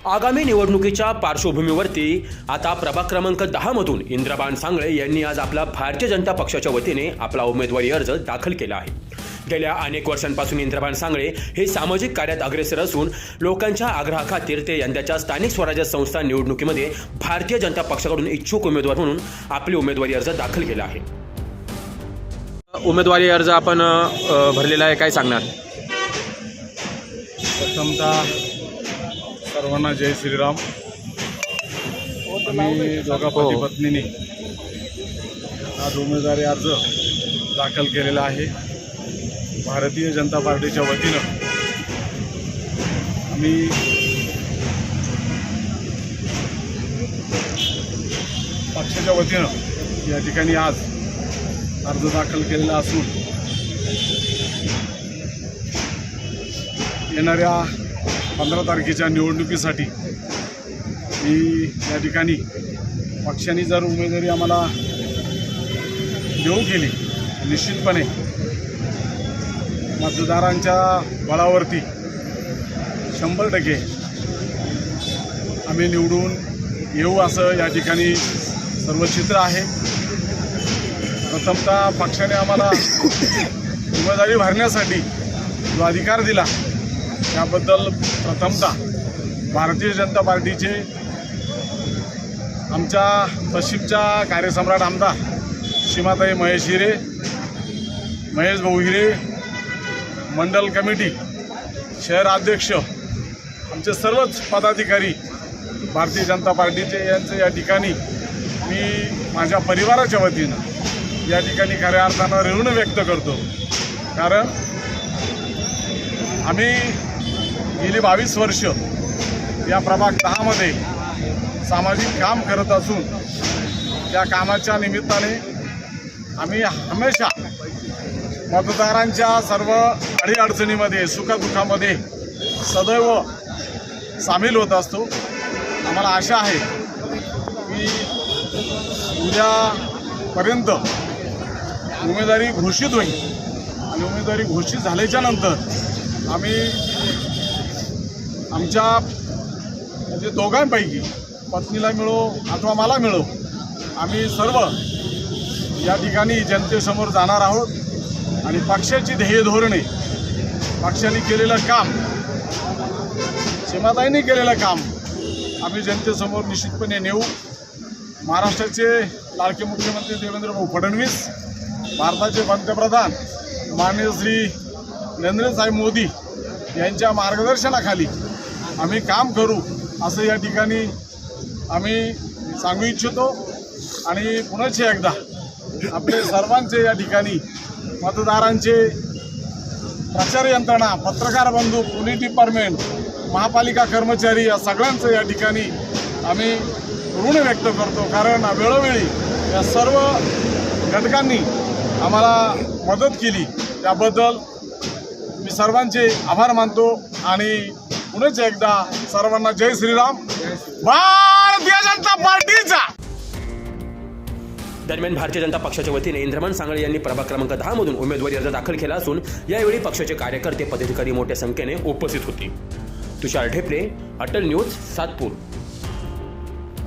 आगामी निवडणुकीच्या पार्श्वभूमीवरती आता प्रभाग क्रमांक 10 मधून इंद्रबाण सांगळे यांनी आज आपला भारतीय जनता पक्षाच्या वतीने आपला उमेदवारी अर्ज दाखल केला आहे। गेल्या अनेक वर्षांपासून इंद्रबाण सांगळे हे सामाजिक कार्यात अग्रेसर असून लोकांच्या आग्रहाखातीर ते यंदाच्या स्थानिक स्वराज्य संस्था निवडणुकीमध्ये भारतीय जनता पक्षाकडून इच्छुक उमेदवार म्हणून आपली उमेदवारी अर्ज दाखल केला आहे। उमेदवारी अर्ज आपण भरलेला आहे, काय सांगणार? प्रथमतः सर्वांना जय श्रीराम। आम्ही दोघा पती पत्नीने आज उमेदवारी अर्ज दाखल केलेला आहे। भारतीय जनता पार्टीच्या वतीनं आम्ही पक्षाच्या वतीनं या ठिकाणी आज अर्ज दाखल केलेला असून येणाऱ्या 15 तारखेच्या निवडणुकीसाठी मी या ठिकाणी पक्षाने जर उमेदवारी आम्हाला देऊ केली, निश्चितपणे मतदारांच्या बळावरती 100% आम्ही निवडून येऊ असं या ठिकाणी सर्व चित्र आहे। प्रथमतः पक्षाने आम्हाला उमेदवारी भरण्यासाठी जो अधिकार दिला त्याबद्दल प्रथमतः भारतीय जनता पार्टीचे आमच्या पश्चिमच्या कार्यसम्राट आमदार सीमाताई महेश हिरे, महेश भाऊ हिरे, मंडल कमिटी, शहर अध्यक्ष, आमचे सर्वच पदाधिकारी भारतीय जनता पार्टीचे यांचे या ठिकाणी मी माझ्या परिवाराच्या वतीनं या ठिकाणी खऱ्या अर्थानं ऋण व्यक्त करतो। कारण आम्ही गेली 22 वर्ष या प्रभाग 10 मध्ये सामाजिक काम करत असून त्या कामाच्या निमित्ताने आम्ही हमेशा मतदारांच्या सर्व अडीअडचणीमध्ये, सुखदुःखामध्ये सदैव सामील होत असतो। आम्हाला आशा आहे की उद्यापर्यंत उमेदवारी घोषित होईल आणि उमेदवारी घोषित झाल्याच्या नंतर आम्ही आमच्या म्हणजे दोघांपैकी पत्नीला मिळो अथवा मला मिळो, आम्ही सर्व या ठिकाणी जनतेसमोर जाणार आहोत आणि पक्षाची ध्येय धोरणे, पक्षाने केलेलं काम, सीमाताईंनी केलेलं काम आम्ही जनतेसमोर निश्चितपणे नेऊ। महाराष्ट्राचे लाडके मुख्यमंत्री देवेंद्र भाऊ फडणवीस, भारताचे पंतप्रधान माननीय श्री नरेंद्र मोदी यांच्या मार्गदर्शनाखाली आम्ही काम करू असं या ठिकाणी आम्ही सांगू इच्छितो। आणि पुन्हा एकदा आपले सर्वांचे या ठिकाणी मतदारांचे, प्रचार यंत्रणा, पत्रकार बंधू, पोलीस डिपार्टमेंट, महापालिका कर्मचारी या सगळ्यांचं या ठिकाणी आम्ही ऋण व्यक्त करतो। कारण वेळोवेळी या सर्व घटकांनी आम्हाला मदत केली, त्याबद्दल मी सर्वांचे आभार मानतो। आणि पुन्हा एकदा सर्वांना जय श्रीराम, भारतीय जनता पार्टीचा। दरम्यान भारतीय जनता पक्षाच्या वतीने इंद्रबाण सांगळे यांनी प्रभाग क्रमांक 10 मधून उमेदवारी अर्ज दाखल केला असून यावेळी पक्षाचे कार्यकर्ते, पदाधिकारी मोठ्या संख्येने उपस्थित होते। तुषार ढेपले, अटल न्यूज, सातपूर।